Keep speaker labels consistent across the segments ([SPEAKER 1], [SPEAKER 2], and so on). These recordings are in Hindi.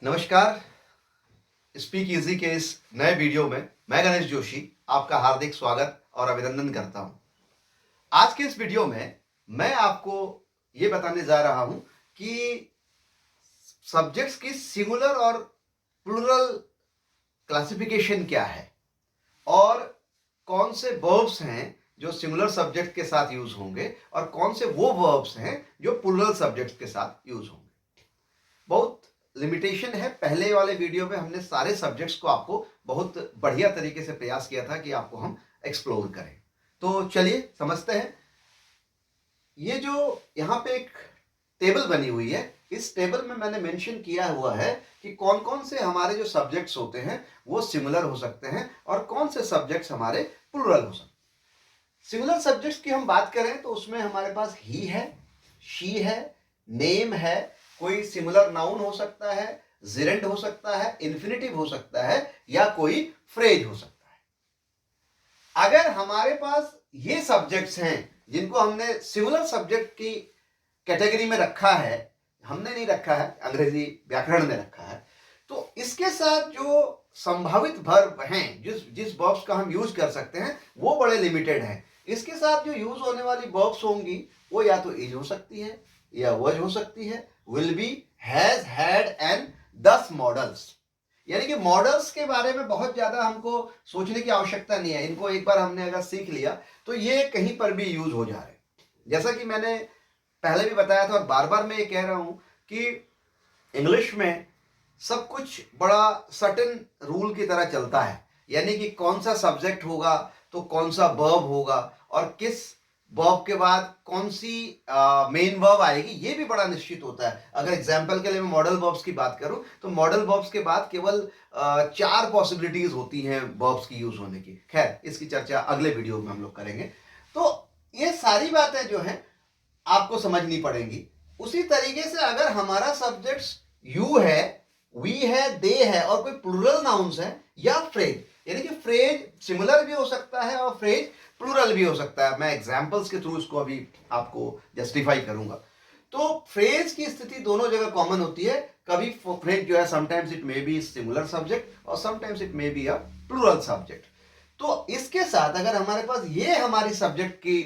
[SPEAKER 1] नमस्कार। स्पीक इजी के इस नए वीडियो में मैं गणेश जोशी आपका हार्दिक स्वागत और अभिनंदन करता हूं। आज के इस वीडियो में मैं आपको ये बताने जा रहा हूं कि सब्जेक्ट्स की सिंगुलर और प्लूरल क्लासिफिकेशन क्या है और कौन से वर्ब्स हैं जो सिंगुलर सब्जेक्ट के साथ यूज होंगे और कौन से वो वर्ब्स हैं जो प्लूरल सब्जेक्ट के साथ यूज होंगे। बहुत लिमिटेशन है। पहले वाले वीडियो में हमने सारे सब्जेक्ट्स को आपको बहुत बढ़िया तरीके से प्रयास किया था कि आपको हम एक्सप्लोर करें। तो चलिए समझते हैं। ये जो यहाँ पे एक टेबल बनी हुई है, इस टेबल में मैंने मेंशन किया हुआ है कि कौन कौन से हमारे जो सब्जेक्ट्स होते हैं वो सिमिलर हो सकते हैं और कौन से सब्जेक्ट्स हमारे प्लूरल हो सकते हैं। सिमिलर सब्जेक्ट्स की हम बात करें तो उसमें हमारे पास ही है, शी है, नेम है, कोई सिमिलर नाउन हो सकता है, जिरेंड हो सकता है, इन्फिनिटिव हो सकता है या कोई फ्रेज हो सकता है। अगर हमारे पास ये सब्जेक्ट्स हैं जिनको हमने सिमिलर सब्जेक्ट की कैटेगरी में रखा है, हमने नहीं रखा है, अंग्रेजी व्याकरण में रखा है, तो इसके साथ जो संभावित वर्ब हैं, जिस वर्ब्स का हम यूज कर सकते हैं वो बड़े लिमिटेड हैं। इसके साथ जो यूज होने वाली वर्ब्स होंगी वो या तो इज हो सकती है या वज हो सकती है, will be, has, had and दस मॉडल्स। यानी कि मॉडल्स के बारे में बहुत ज्यादा हमको सोचने की आवश्यकता नहीं है। इनको एक बार हमने अगर सीख लिया तो ये कहीं पर भी यूज हो जा रहे हैं। जैसा कि मैंने पहले भी बताया था और बार बार मैं ये कह रहा हूं कि इंग्लिश में सब कुछ बड़ा सर्टेन रूल की तरह चलता है। यानी कि कौन सा सब्जेक्ट होगा तो कौन सा वर्ब होगा और किस वर्ब के बाद कौन सी मेन वर्ब आएगी, ये भी बड़ा निश्चित होता है। अगर एग्जांपल के लिए मैं मॉडल वर्ब्स की बात करूं तो मॉडल वर्ब्स के बाद केवल 4 पॉसिबिलिटीज होती हैं वर्ब्स की यूज होने की। खैर, इसकी चर्चा अगले वीडियो में हम लोग करेंगे। तो ये सारी बातें जो हैं आपको समझनी पड़ेंगी। उसी तरीके से अगर हमारा सब्जेक्ट यू है, वी है, दे है और कोई प्लूरल नाउन्स है या फ्रेज, यानी कि फ्रेज सिमिलर भी हो सकता है और फ्रेज प्लूरल भी हो सकता है। मैं एग्जांपल्स के थ्रू इसको अभी आपको जस्टिफाई करूंगा। तो फ्रेज की स्थिति दोनों जगह कॉमन होती है। कभी फ्रेज जो है sometimes it may be singular subject और sometimes it may be a plural subject. तो इसके साथ अगर हमारे पास ये हमारी सब्जेक्ट की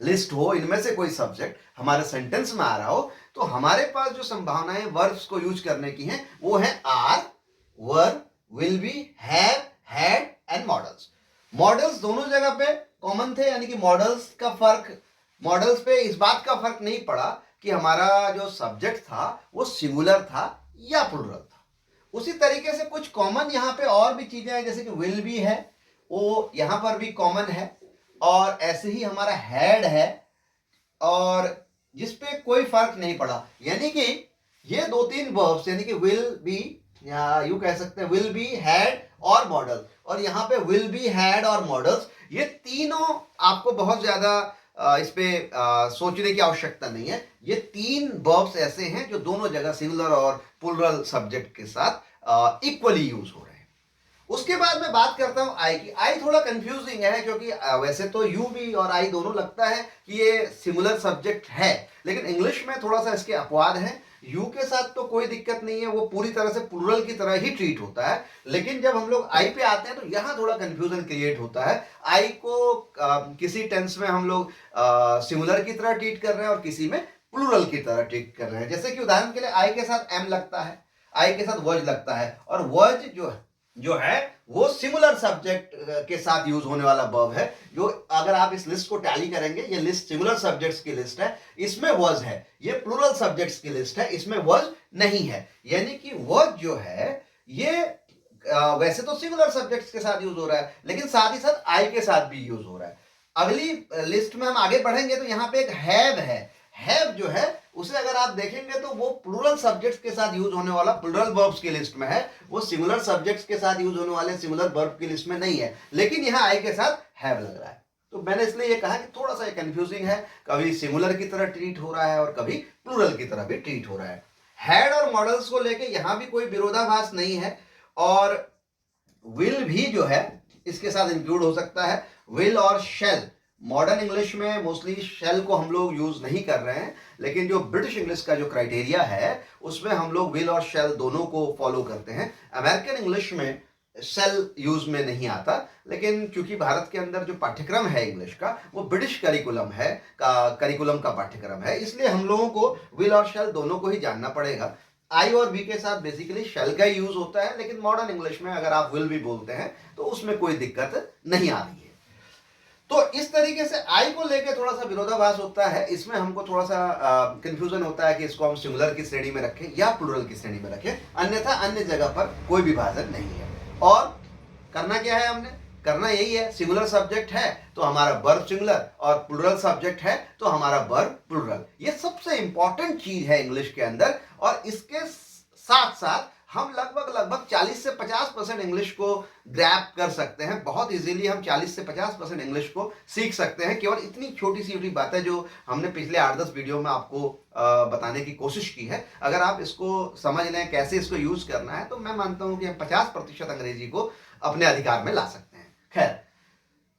[SPEAKER 1] लिस्ट हो, इनमें से कोई सब्जेक्ट हमारे सेंटेंस में आ रहा हो, तो हमारे पास जो संभावनाएं वर्ब्स को यूज करने की हैं वो है are, were, will be, have, had and modals. Modals दोनों जगह पे कॉमन थे, यानी कि मॉडल्स का फर्क, मॉडल्स पे इस बात का फर्क नहीं पड़ा कि हमारा जो सब्जेक्ट था वो सिंगुलर था या प्लूरल था। उसी तरीके से कुछ कॉमन यहाँ पे और भी चीजें हैं, जैसे कि विल बी है, वो यहां पर भी कॉमन है। और ऐसे ही हमारा हैड है और जिसपे कोई फर्क नहीं पड़ा। यानी कि ये 2-3 वर्ब्स, यानी कि विल बी या यू कह सकते हैं विल बी, हैड और मॉडल, और यहाँ पे विल बी, हैड और मॉडल्स, ये तीनों आपको बहुत ज्यादा इस पे सोचने की आवश्यकता नहीं है। ये 3 वर्ब्स ऐसे हैं जो दोनों जगह सिंगुलर और प्लूरल सब्जेक्ट के साथ इक्वली यूज हो रहे हैं। उसके बाद मैं बात करता हूं आई की। आई थोड़ा कंफ्यूजिंग है क्योंकि वैसे तो यू भी और आई दोनों लगता है कि ये सिमिलर सब्जेक्ट है, लेकिन इंग्लिश में थोड़ा सा इसके अपवाद है। यू के साथ तो कोई दिक्कत नहीं है, वो पूरी तरह से प्लूरल की तरह ही ट्रीट होता है। लेकिन जब हम लोग आई पे आते हैं तो यहां थोड़ा कंफ्यूजन क्रिएट होता है। आई को किसी टेंस में हम लोग सिमिलर की तरह ट्रीट कर रहे हैं और किसी में प्लूरल की तरह ट्रीट कर रहे हैं। जैसे कि उदाहरण के लिए आई के साथ एम लगता है, आई के साथ वज लगता है, और वज जो है वो सिमिलर सब्जेक्ट के साथ यूज होने वाला वर्ब है। जो अगर आप इस लिस्ट को टैली करेंगे, ये लिस्ट सिमिलर सब्जेक्ट्स की लिस्ट है, इसमें वज है। ये प्लूरल सब्जेक्ट्स की लिस्ट है, इसमें वज नहीं है। यानी कि वज जो है ये वैसे तो सिमिलर सब्जेक्ट्स के साथ यूज हो रहा है, लेकिन साथ ही साथ आई के साथ भी यूज हो रहा है। अगली लिस्ट में हम आगे बढ़ेंगे तो यहाँ पे एक हैव है। हैव जो है उसे अगर आप देखेंगे तो वो प्लूरल सब्जेक्ट्स के साथ यूज होने वाला प्लूरल वर्ब्स की लिस्ट में है, वो सिमिलर सब्जेक्ट्स के साथ यूज होने वाले सिमिलर वर्ब की लिस्ट में नहीं है, लेकिन यहाँ आई के साथ हैव लग रहा है। तो मैंने इसलिए ये कहा कि थोड़ा सा ये कंफ्यूजिंग है, कभी सिमिलर की तरह ट्रीट हो रहा है और कभी प्लूरल की तरह भी ट्रीट हो रहा है। हैड और मॉडल्स को लेके यहां भी कोई विरोधाभास नहीं है, और विल भी जो है इसके साथ इंक्लूड हो सकता है। विल और शेल मॉडर्न इंग्लिश में मोस्टली शेल को हम लोग यूज नहीं कर रहे हैं, लेकिन जो ब्रिटिश इंग्लिश का जो क्राइटेरिया है उसमें हम लोग विल और शेल दोनों को फॉलो करते हैं। अमेरिकन इंग्लिश में शेल यूज में नहीं आता, लेकिन क्योंकि भारत के अंदर जो पाठ्यक्रम है इंग्लिश का वो ब्रिटिश करिकुलम है, करिकुलम का पाठ्यक्रम है, इसलिए हम लोगों को विल और शेल दोनों को ही जानना पड़ेगा। आई और बी के साथ बेसिकली शेल का ही यूज होता है, लेकिन मॉडर्न इंग्लिश में अगर आप विल भी बोलते हैं तो उसमें कोई दिक्कत नहीं आ रही है। तो इस तरीके से आई को लेकर थोड़ा सा विरोधाभास होता है, इसमें हमको थोड़ा सा कंफ्यूजन होता है कि इसको हम सिंगुलर की श्रेणी में रखें या प्लूरल की श्रेणी में रखें, अन्यथा अन्य जगह पर कोई विभाजन नहीं है। और करना क्या है, हमने करना यही है, सिंगुलर सब्जेक्ट है तो हमारा वर्ब सिंगुलर और प्लूरल सब्जेक्ट है तो हमारा वर्ब प्लूरल। ये सबसे इंपॉर्टेंट चीज है इंग्लिश के अंदर। और इसके साथ साथ हम लगभग 40 से 50% इंग्लिश को ग्रैब कर सकते हैं, बहुत इजीली हम 40 से 50% इंग्लिश को सीख सकते हैं, केवल इतनी छोटी सी बात है जो हमने पिछले 8-10 वीडियो में आपको बताने की कोशिश की है। अगर आप इसको समझ लें कैसे इसको यूज करना है तो मैं मानता हूं कि हम 50% अंग्रेजी को अपने अधिकार में ला सकते हैं। खैर,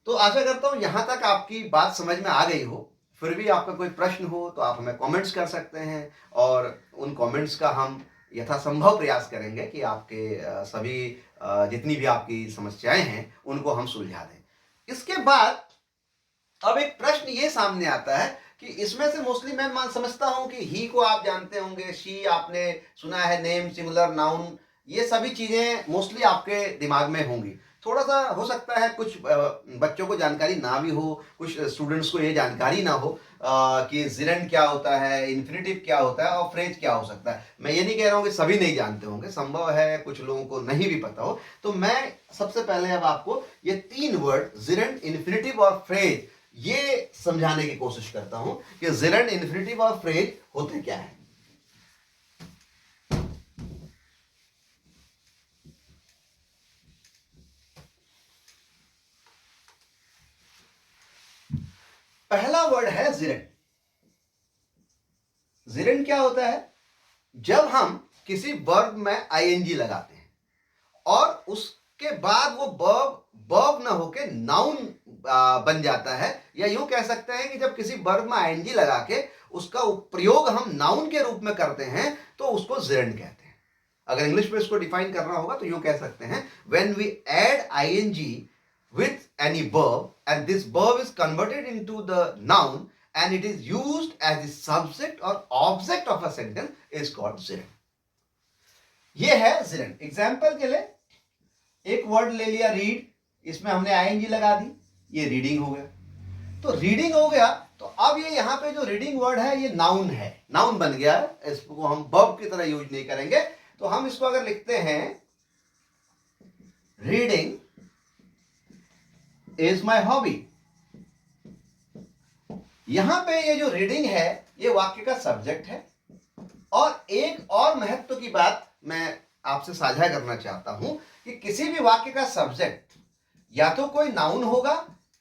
[SPEAKER 1] तो आशा करता हूं यहां तक आपकी बात समझ में आ गई हो। फिर भी आपका कोई प्रश्न हो तो आप हमें कमेंट्स कर सकते हैं और उन कमेंट्स का हम यथासंभव प्रयास करेंगे कि आपके सभी जितनी भी आपकी समस्याएं हैं उनको हम सुलझा दें। इसके बाद अब एक प्रश्न ये सामने आता है कि इसमें से मोस्टली मैं समझता हूं कि ही को आप जानते होंगे, शी आपने सुना है, नेम, सिंगुलर, नाउन, ये सभी चीजें मोस्टली आपके दिमाग में होंगी। थोड़ा सा हो सकता है कुछ बच्चों को जानकारी ना भी हो, कुछ स्टूडेंट्स को ये जानकारी ना हो कि जिरेंड क्या होता है, इन्फिनिटिव क्या होता है और फ्रेज क्या हो सकता है। मैं ये नहीं कह रहा हूं कि सभी नहीं जानते होंगे, संभव है कुछ लोगों को नहीं भी पता हो। तो मैं सबसे पहले अब आपको ये 3 वर्ड जिरेंड, इन्फिनिटिव और फ्रेज ये समझाने की कोशिश करता हूं कि जिरेंड, इन्फिनिटिव और फ्रेज होते क्या है। पहला वर्ड है जिरेंड। जिरेंड क्या होता है? जब हम किसी वर्ब में आईएनजी लगाते हैं और उसके बाद वो वर्ब ना होके नाउन बन जाता है, या यूं कह सकते हैं कि जब किसी वर्ब में आईएनजी लगा के उसका प्रयोग हम नाउन के रूप में करते हैं तो उसको जिरेंड कहते हैं। अगर इंग्लिश में इसको डिफाइन करना होगा तो यूं कह सकते हैं, when we add ING with any verb and this verb is converted into the noun and it is used as the subject or object of a sentence is called gerund. ये है gerund। एग्जाम्पल के लिए एक वर्ड ले लिया रीड, इसमें हमने आईएनजी लगा दी, ये रीडिंग हो गया। तो रीडिंग हो गया तो अब ये यहाँ पे जो रीडिंग वर्ड है ये नाउन है, नाउन बन गया है, इसको हम वर्ब की तरह यूज नहीं करेंगे। तो हम इसको अगर लिखते हैं रीडिंग इज माई हॉबी, यहां पे ये जो रीडिंग है ये वाक्य का सब्जेक्ट है। और एक और महत्व की बात मैं आपसे साझा करना चाहता हूं कि किसी भी वाक्य का सब्जेक्ट या तो कोई नाउन होगा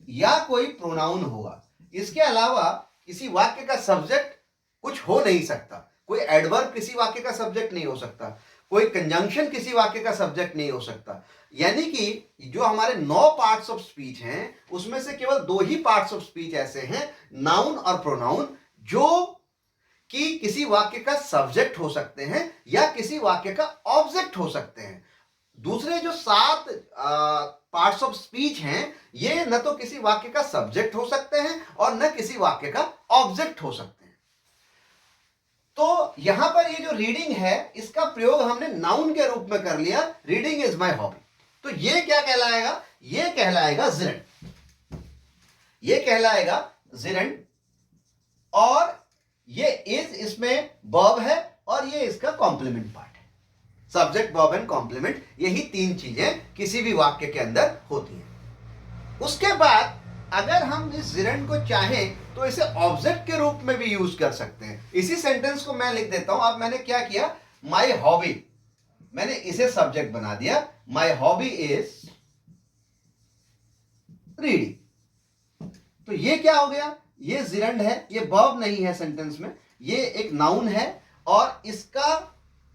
[SPEAKER 1] या कोई प्रोनाउन होगा। इसके अलावा किसी वाक्य का सब्जेक्ट कुछ हो नहीं सकता। कोई एडवर्ब किसी वाक्य का सब्जेक्ट नहीं हो सकता, कोई कंजंक्शन किसी वाक्य का सब्जेक्ट नहीं हो सकता। यानी कि जो हमारे 9 पार्ट्स ऑफ स्पीच हैं उसमें से केवल 2 ही पार्ट्स ऑफ स्पीच ऐसे हैं, नाउन और प्रोनाउन, जो कि किसी वाक्य का सब्जेक्ट हो सकते हैं या किसी वाक्य का ऑब्जेक्ट हो सकते हैं। दूसरे जो 7 पार्ट्स ऑफ स्पीच हैं ये न तो किसी वाक्य का सब्जेक्ट हो सकते हैं और न किसी वाक्य का ऑब्जेक्ट हो सकते हैं। तो यहां पर ये जो रीडिंग है इसका प्रयोग हमने नाउन के रूप में कर लिया, रीडिंग इज माई हॉबी। तो ये क्या कहलाएगा? ये कहलाएगा जिरेंड, ये कहलाएगा जिरेंड। और ये इज इसमें वर्ब है और ये इसका कॉम्प्लीमेंट पार्ट है। सब्जेक्ट, वर्ब एंड कॉम्प्लीमेंट, यही 3 चीजें किसी भी वाक्य के अंदर होती हैं। उसके बाद अगर हम इस जिरेंड को चाहें तो इसे ऑब्जेक्ट के रूप में भी यूज कर सकते हैं। इसी सेंटेंस को मैं लिख देता हूं। अब मैंने क्या किया, माई हॉबी, मैंने इसे सब्जेक्ट बना दिया, माई हॉबी इज रीडिंग। तो ये क्या हो गया, ये जिरेंड है, ये वर्ब नहीं है सेंटेंस में, ये एक नाउन है और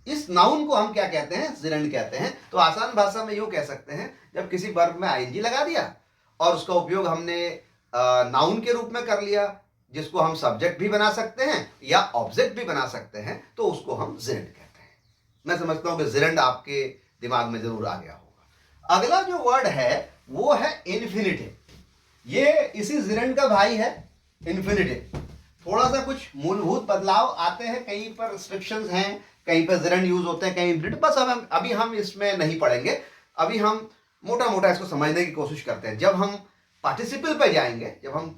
[SPEAKER 1] इस नाउन को हम क्या कहते हैं, जिरेंड कहते हैं। तो आसान भाषा में यूं कह सकते हैं, जब किसी वर्ब में आईएनजी लगा दिया और उसका उपयोग हमने नाउन के रूप में कर लिया, जिसको हम सब्जेक्ट भी बना सकते हैं या ऑब्जेक्ट भी बना सकते हैं, तो उसको हम जिरेंड कहते हैं। मैं समझता हूं कि जिरेंड आपके दिमाग में जरूर आ गया होगा। अगला जो वर्ड है वो है इन्फिनिटिव। ये इसी जिरेंड का भाई है, इन्फिनिटिव। थोड़ा सा कुछ मूलभूत बदलाव आते हैं, कहीं पर रिस्ट्रिक्शंस हैं, कहीं पर जिरेंड यूज होते हैं, कहीं इन्फिनिटिव। बस अब अभी हम इसमें नहीं पढ़ेंगे, अभी हम मोटा मोटा इसको समझने की कोशिश करते हैं। जब हम पार्टिसिपल पे जाएंगे, जब हम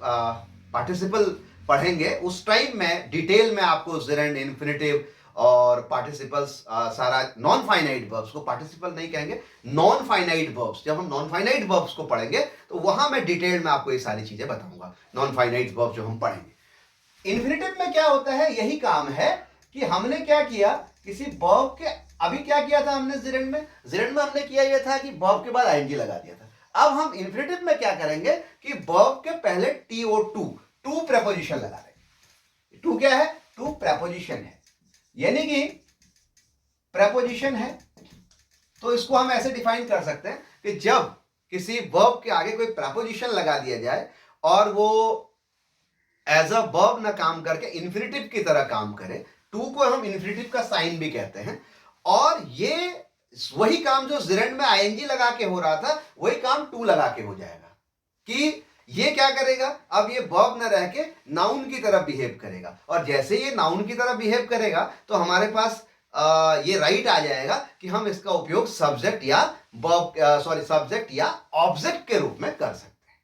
[SPEAKER 1] पार्टिसिपल पढ़ेंगे, उस टाइम में डिटेल में आपको जिरेंड, इन्फिनिटिव और पार्टिसिपल्स, सारा नॉन फाइनाइट वर्ब्स को पार्टिसिपल नहीं कहेंगे, नॉन फाइनाइट वर्ब्स, जब हम नॉन फाइनाइट वर्ब्स को पढ़ेंगे तो वहां मैं डिटेल में आपको ये सारी चीजें बताऊंगा, नॉन फाइनाइट वर्ब्स जो हम पढ़ेंगे। इन्फिनिटिव में क्या होता है, यही काम है कि हमने क्या किया, किसी वर्ब के, अभी क्या किया था हमने जिरेंड में हमने किया यह था कि वर्ब के बाद आईएनजी लगा दिया था। अब हम इन्फिनिटिव में क्या करेंगे कि वर्ब के पहले TO2 टू प्रेपोजिशन लगा देंगे। टू क्या है, टू प्रेपोजिशन है, यानी कि प्रेपोजिशन है। तो इसको हम ऐसे डिफाइन कर सकते हैं कि जब किसी वर्ब के आगे कोई प्रेपोजिशन लगा दिया जाए और वो एज अ वर्ब ना काम करके इन्फिनिटिव की तरह काम करे, टू को हम इन्फिनिटिव का साइन भी कहते हैं, और ये वही काम जो जिरेंड में आईएनजी लगा के हो रहा था, वही काम टू लगा के हो जाएगा। कि ये क्या करेगा, अब ये वर्ब न रह के नाउन की तरह बिहेव करेगा, और जैसे ये नाउन की तरह बिहेव करेगा तो हमारे पास ये राइट आ जाएगा कि हम इसका उपयोग सब्जेक्ट या सब्जेक्ट या ऑब्जेक्ट के रूप में कर सकते हैं।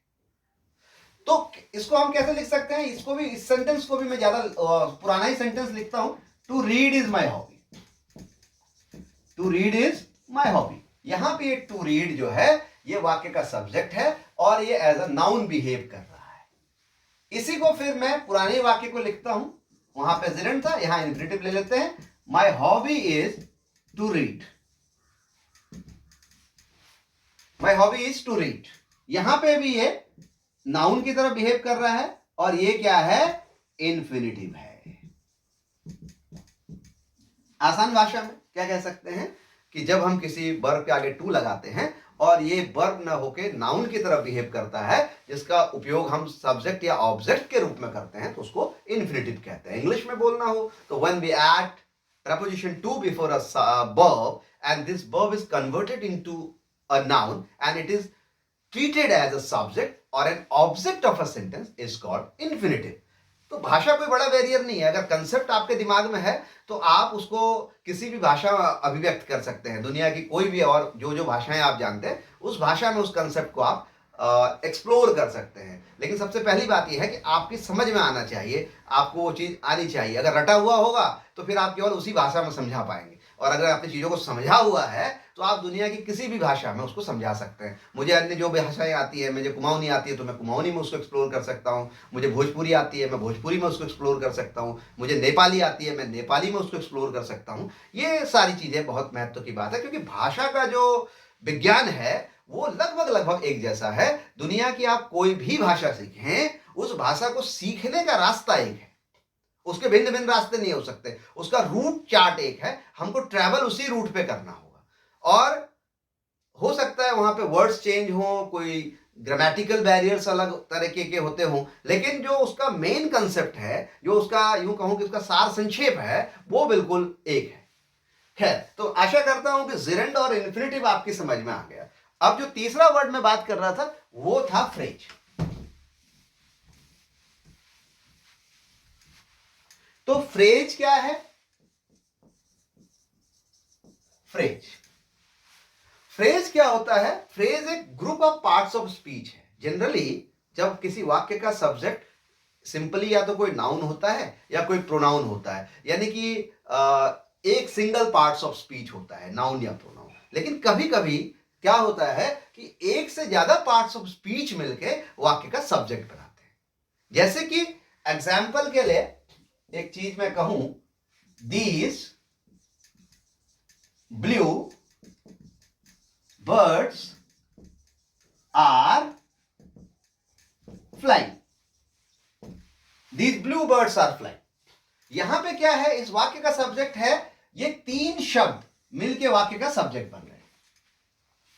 [SPEAKER 1] तो इसको हम कैसे लिख सकते हैं, इसको भी, इस सेंटेंस को भी मैं ज्यादा पुराना ही सेंटेंस लिखता हूं, to read is my hobby. To read is my hobby, यहां पे ये टू रीड जो है ये वाक्य का सब्जेक्ट है और ये एज अ नाउन बिहेव कर रहा है। इसी को फिर मैं पुराने वाक्य को लिखता हूं, वहां पे जिरेंड था, यहां इन्फिनिटिव ले लेते हैं, my hobby is to read. My hobby is to read, यहां पे भी ये नाउन की तरह बिहेव कर रहा है और ये क्या है, इन्फिनिटिव है। आसान भाषा में क्या कह सकते हैं कि जब हम किसी वर्ब के आगे टू लगाते हैं और ये वर्ब न होके नाउन की तरफ बिहेव करता है, जिसका उपयोग हम सब्जेक्ट या ऑब्जेक्ट के रूप में करते हैं, तो उसको इन्फिनिटिव कहते हैं। इंग्लिश में बोलना हो तो when we add preposition to before a verb and this verb is converted into a noun and it is treated as a subject or an object of a sentence is called infinitive. तो भाषा कोई बड़ा बैरियर नहीं है, अगर कंसेप्ट आपके दिमाग में है तो आप उसको किसी भी भाषा अभिव्यक्त कर सकते हैं। दुनिया की कोई भी और जो जो भाषाएं आप जानते हैं उस भाषा में उस कंसेप्ट को आप एक्सप्लोर कर सकते हैं। लेकिन सबसे पहली बात यह है कि आपकी समझ में आना चाहिए, आपको वो चीज़ आनी चाहिए। अगर रटा हुआ होगा तो फिर आप केवल उसी भाषा में समझा पाएंगे, और अगर आपने चीज़ों को समझा हुआ है तो आप दुनिया की किसी भी भाषा में उसको समझा सकते हैं। मुझे अन्य जो भाषाएं आती है, मुझे कुमाऊनी आती है तो मैं कुमाऊनी में उसको एक्सप्लोर कर सकता हूँ, मुझे भोजपुरी आती है मैं भोजपुरी में उसको एक्सप्लोर कर सकता हूँ, मुझे नेपाली आती है मैं नेपाली में उसको एक्सप्लोर कर सकता हूँ। ये सारी चीज़ें बहुत महत्व की बात है, क्योंकि भाषा का जो विज्ञान है वो लगभग एक जैसा है। दुनिया की आप कोई भी भाषा सीखें, उस भाषा को सीखने का रास्ता एक है, उसके भिन्न भिन्न रास्ते नहीं हो सकते, उसका रूट चार्ट एक है, हमको ट्रैवल उसी रूट पे करना होगा। और हो सकता है वहां पे वर्ड्स चेंज हो, कोई ग्रामेटिकल बैरियर्स अलग तरीके के होते हों, लेकिन जो उसका मेन कंसेप्ट है, जो उसका यूं कहूं कि उसका सार संक्षेप है, वो बिल्कुल एक है। खैर, तो आशा करता हूं कि जिरेंड और इन्फिनिटिव आपकी समझ में आ गया। अब जो तीसरा वर्ड मैं बात कर रहा था वो था फ्रेज। तो फ्रेज क्या है, फ्रेज क्या होता है, फ्रेज एक group of parts of speech है। जनरली जब किसी वाक्य का सब्जेक्ट सिंपली या तो कोई नाउन होता है या कोई प्रोनाउन होता है, यानी कि एक सिंगल पार्ट्स ऑफ स्पीच होता है, नाउन या प्रोनाउन। लेकिन कभी कभी क्या होता है कि एक से ज्यादा पार्ट्स ऑफ स्पीच मिलके वाक्य का सब्जेक्ट बनाते हैं। जैसे कि एग्जाम्पल के लिए एक चीज मैं कहूं, these blue birds are flying, these blue birds are flying. यहां पे क्या है, इस वाक्य का सब्जेक्ट है, ये तीन शब्द मिलके वाक्य का सब्जेक्ट बन रहे हैं।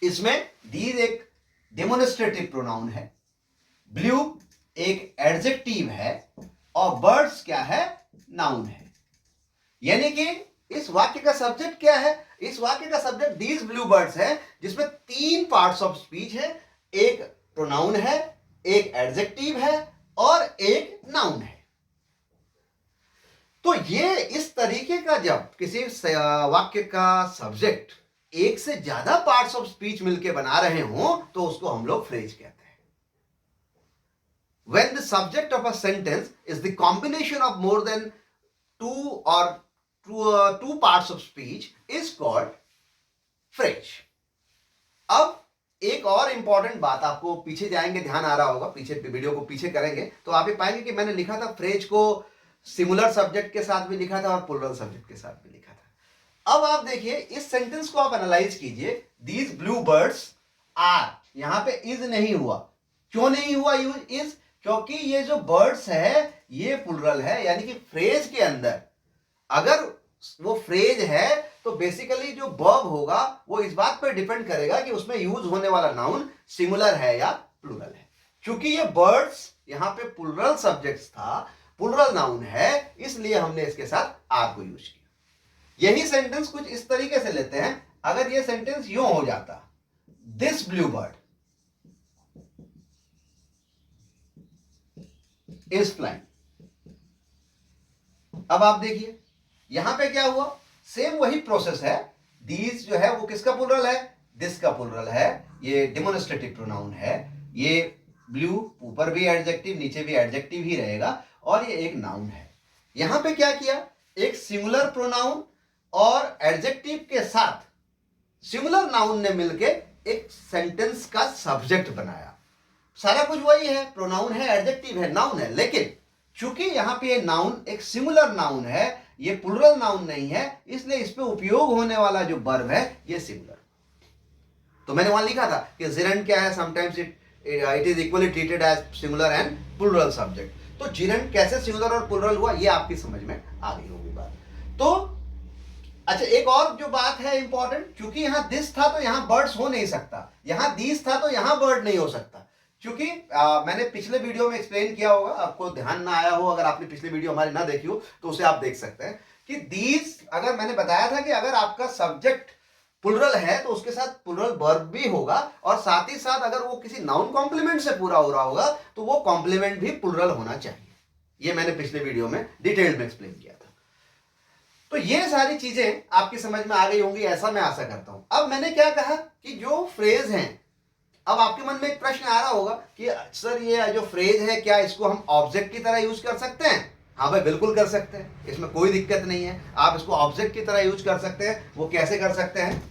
[SPEAKER 1] इसमें दीज एक डेमोन्स्ट्रेटिव प्रोनाउन है, ब्लू एक एडजेक्टिव है और बर्ड्स क्या है, नाउन है। यानी कि इस वाक्य का सब्जेक्ट क्या है, इस वाक्य का सब्जेक्ट दीज ब्लू बर्ड्स है, जिसमें 3 पार्ट्स ऑफ स्पीच है, एक प्रोनाउन है, एक एडजेक्टिव है और एक नाउन है। तो ये इस तरीके का जब किसी वाक्य का सब्जेक्ट एक से ज्यादा पार्ट्स ऑफ स्पीच मिलके बना रहे हो तो उसको हम लोग फ्रेज कहते हैं। When the subject of a sentence is the combination of more than two parts of speech is called phrase. अब एक और इंपॉर्टेंट बात, आपको पीछे जाएंगे ध्यान आ रहा होगा, पीछे वीडियो को पीछे करेंगे तो आप ये पाएंगे कि मैंने लिखा था फ्रेज को सिंगुलर सब्जेक्ट के साथ भी लिखा था और प्लूरल सब्जेक्ट के साथ भी लिखा था। अब आप देखिए इस सेंटेंस को आप एनालाइज कीजिए, दीज ब्लू बर्ड्स आर, यहां पे इज नहीं हुआ। क्यों नहीं हुआ इज? क्योंकि ये जो बर्ड्स है ये प्लूरल है, यानी कि फ्रेज के अंदर अगर वो फ्रेज है तो बेसिकली जो वर्ब होगा वो इस बात पर डिपेंड करेगा कि उसमें यूज होने वाला नाउन सिंगुलर है या प्लूरल है। क्योंकि ये बर्ड्स यहां पे प्लूरल सब्जेक्ट था, प्लूरल नाउन है, इसलिए हमने इसके साथ आर को यूज किया। यही सेंटेंस कुछ इस तरीके से लेते हैं, अगर ये सेंटेंस यूं हो जाता, this blue bird is flying. अब आप देखिए यहां पे क्या हुआ, सेम वही प्रोसेस है। दीज जो है वो किसका प्लूरल है, दिस का प्लूरल है, ये डेमोन्स्ट्रेटिव प्रोनाउन है, ये ब्लू ऊपर भी एडजेक्टिव नीचे भी एडजेक्टिव ही रहेगा और ये एक नाउन है। यहां पे क्या किया, एक सिंगुलर प्रोनाउन और एडजेक्टिव के साथ सिंगुलर नाउन ने मिलके एक सेंटेंस का सब्जेक्ट बनाया। सारा कुछ वही है, प्रोनाउन है, एडजेक्टिव है, नाउन है, लेकिन चूंकि यहां पे ये नाउन एक सिंगुलर नाउन है, ये प्लूरल नाउन नहीं है, इसलिए इस पे उपयोग होने वाला जो वर्ब है ये सिंगुलर। तो मैंने वहां लिखा था कि जिरंड क्या है, sometimes it is equally treated as singular and plural subject. तो जिरंड कैसे सिंगुलर और प्लूरल हुआ ये आपकी समझ में आ गई होगी बात। तो अच्छा, एक और जो बात है इंपॉर्टेंट, क्योंकि यहां दिस था तो यहां बर्ड्स हो नहीं सकता, यहां दीस था तो यहां बर्ड नहीं हो सकता। क्योंकि मैंने पिछले वीडियो में एक्सप्लेन किया होगा, आपको ध्यान ना आया हो, अगर आपने पिछले वीडियो हमारी ना देखी हो तो उसे आप देख सकते हैं कि दीज, अगर मैंने बताया था कि अगर आपका सब्जेक्ट प्लूरल है तो उसके साथ प्लूरल वर्ब भी होगा और साथ ही साथ अगर वो किसी नाउन कॉम्प्लीमेंट से पूरा हो रहा होगा तो वो कॉम्प्लीमेंट भी प्लूरल होना चाहिए। ये मैंने पिछले वीडियो में डिटेल में एक्सप्लेन किया था। तो ये सारी चीजें आपकी समझ में आ गई होंगी, ऐसा मैं आशा करता हूं। अब मैंने क्या कहा कि जो फ्रेज हैं, अब आपके मन में एक प्रश्न आ रहा होगा कि सर ये जो फ्रेज है क्या इसको हम ऑब्जेक्ट की तरह यूज कर सकते हैं? हाँ भाई बिल्कुल कर सकते हैं, इसमें कोई दिक्कत नहीं है, आप इसको ऑब्जेक्ट की तरह यूज कर सकते हैं। वो कैसे कर सकते हैं?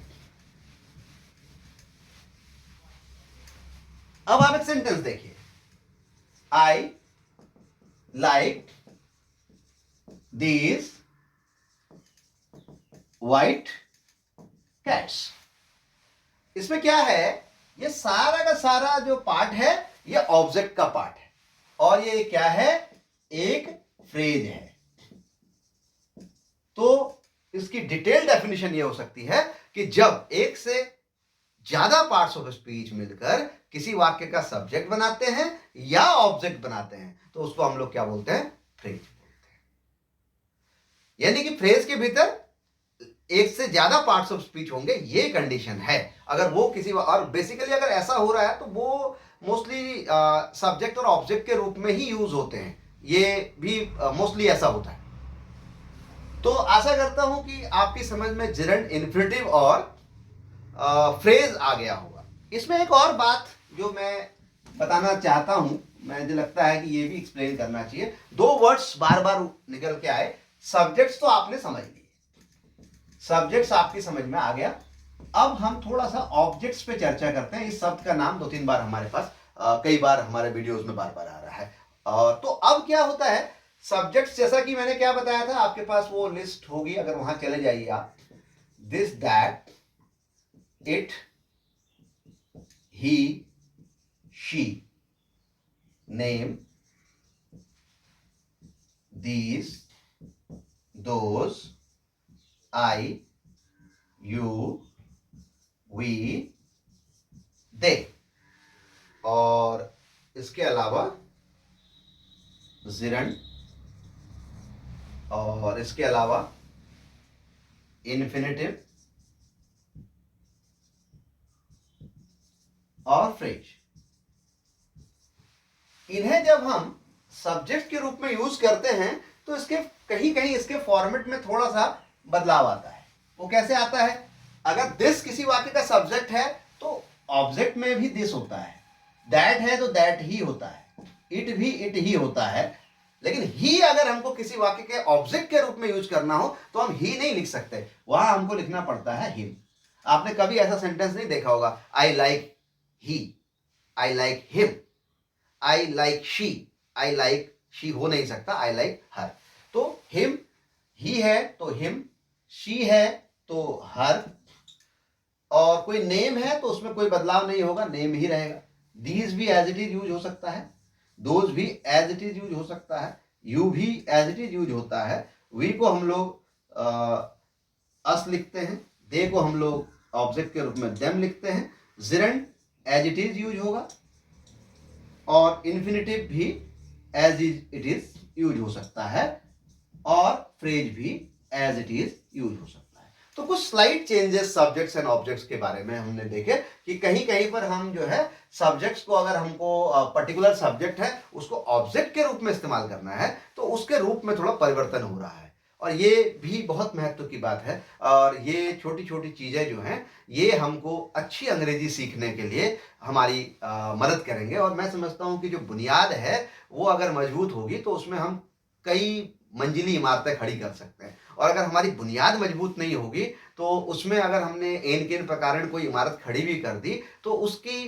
[SPEAKER 1] अब आप एक सेंटेंस देखिए, I like these white cats. इसमें क्या है, ये सारा का सारा जो पार्ट है ये ऑब्जेक्ट का पार्ट है और ये क्या है, एक फ्रेज है। तो इसकी डिटेल डेफिनेशन ये हो सकती है कि जब एक से ज्यादा पार्ट्स ऑफ स्पीच मिलकर किसी वाक्य का सब्जेक्ट बनाते हैं या ऑब्जेक्ट बनाते हैं तो उसको हम लोग क्या बोलते हैं, फ्रेज बोलते हैं। यानी कि फ्रेज के भीतर एक से ज्यादा पार्ट्स ऑफ स्पीच होंगे, ये कंडीशन है। अगर वो किसी, और बेसिकली अगर ऐसा हो रहा है तो वो मोस्टली सब्जेक्ट और ऑब्जेक्ट के रूप में ही यूज होते हैं, ये भी मोस्टली ऐसा होता है। तो आशा करता हूं कि आपकी समझ में जिरंड, इन्फिनेटिव और फ्रेज आ गया होगा। इसमें एक और बात जो मैं बताना चाहता हूं, मुझे लगता है कि ये भी एक्सप्लेन करना चाहिए। 2 वर्ड्स बार बार निकल के आए, सब्जेक्ट्स तो आपने समझ लिए, सब्जेक्ट्स आपकी समझ में आ गया। अब हम थोड़ा सा ऑब्जेक्ट्स पे चर्चा करते हैं। इस शब्द का नाम 2-3 बार हमारे पास कई बार हमारे वीडियोस में बार बार आ रहा है। तो अब क्या होता है, सब्जेक्ट्स जैसा कि मैंने क्या बताया था, आपके पास वो लिस्ट होगी, अगर वहां चले जाइए आप, this that it he she name these those I, you, we, they, और इसके अलावा जिरंड, और इसके अलावा इन्फिनेटिव और फ्रेज। इन्हें जब हम सब्जेक्ट के रूप में यूज करते हैं तो इसके कहीं कहीं इसके फॉर्मेट में थोड़ा सा बदलाव आता है। वो कैसे आता है? अगर दिस किसी वाक्य का सब्जेक्ट है तो ऑब्जेक्ट में भी दिस होता है, दैट है तो दैट ही होता है, इट भी इट ही होता है। लेकिन ही अगर हमको किसी वाक्य के ऑब्जेक्ट के रूप में यूज करना हो तो हम ही नहीं लिख सकते, वहां हमको लिखना पड़ता है हिम। आपने कभी ऐसा सेंटेंस नहीं देखा होगा, I like he, I like him, I like she. I like she हो नहीं सकता, आई लाइक हर। तो हिम, ही है तो हिम, शी है तो हर, और कोई नेम है तो उसमें कोई बदलाव नहीं होगा, नेम ही रहेगा। दीज भी एज इट इज यूज हो सकता है, दोज भी एज इट इज यूज हो सकता है, यू भी एज इट इज यूज होता है। वी को हम लोग अस लिखते हैं, दे को हम लोग ऑब्जेक्ट के रूप में देम लिखते हैं। Gerund as it is use होगा, और इन्फिनेटिव भी एज इट इज यूज हो सकता है, और फ्रेज भी एज इट इज यूज हो सकता है। तो कुछ slide changes subjects and objects के बारे में हमने देखे कि कहीं कहीं पर हम जो है सब्जेक्ट्स को, अगर हमको पर्टिकुलर सब्जेक्ट है उसको ऑब्जेक्ट के रूप में इस्तेमाल करना है तो उसके रूप में थोड़ा परिवर्तन हो रहा है, और ये भी बहुत महत्व की बात है। और ये छोटी छोटी चीजें जो हैं ये हमको अच्छी अंग्रेजी सीखने के लिए हमारी मदद करेंगे। और मैं समझता हूँ कि जो बुनियाद है वो अगर मजबूत होगी तो उसमें हम कई मंजिली इमारतें खड़ी कर सकते हैं। और अगर हमारी बुनियाद मजबूत नहीं होगी तो उसमें अगर हमने एन केन प्रकार कोई इमारत खड़ी भी कर दी तो उसकी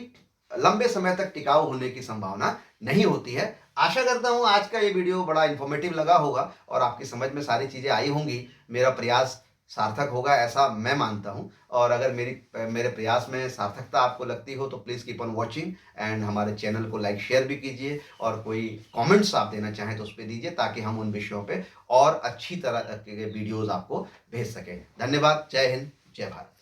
[SPEAKER 1] लंबे समय तक टिकाऊ होने की संभावना नहीं होती है। आशा करता हूं आज का ये वीडियो बड़ा इंफॉर्मेटिव लगा होगा और आपकी समझ में सारी चीजें आई होंगी। मेरा प्रयास सार्थक होगा ऐसा मैं मानता हूं, और अगर मेरे प्रयास में सार्थकता आपको लगती हो तो please keep on watching and हमारे चैनल को लाइक शेयर भी कीजिए, और कोई कमेंट्स आप देना चाहें तो उस पर दीजिए ताकि हम उन विषयों पे और अच्छी तरह के वीडियोस आपको भेज सकें। धन्यवाद। जय हिंद, जय भारत।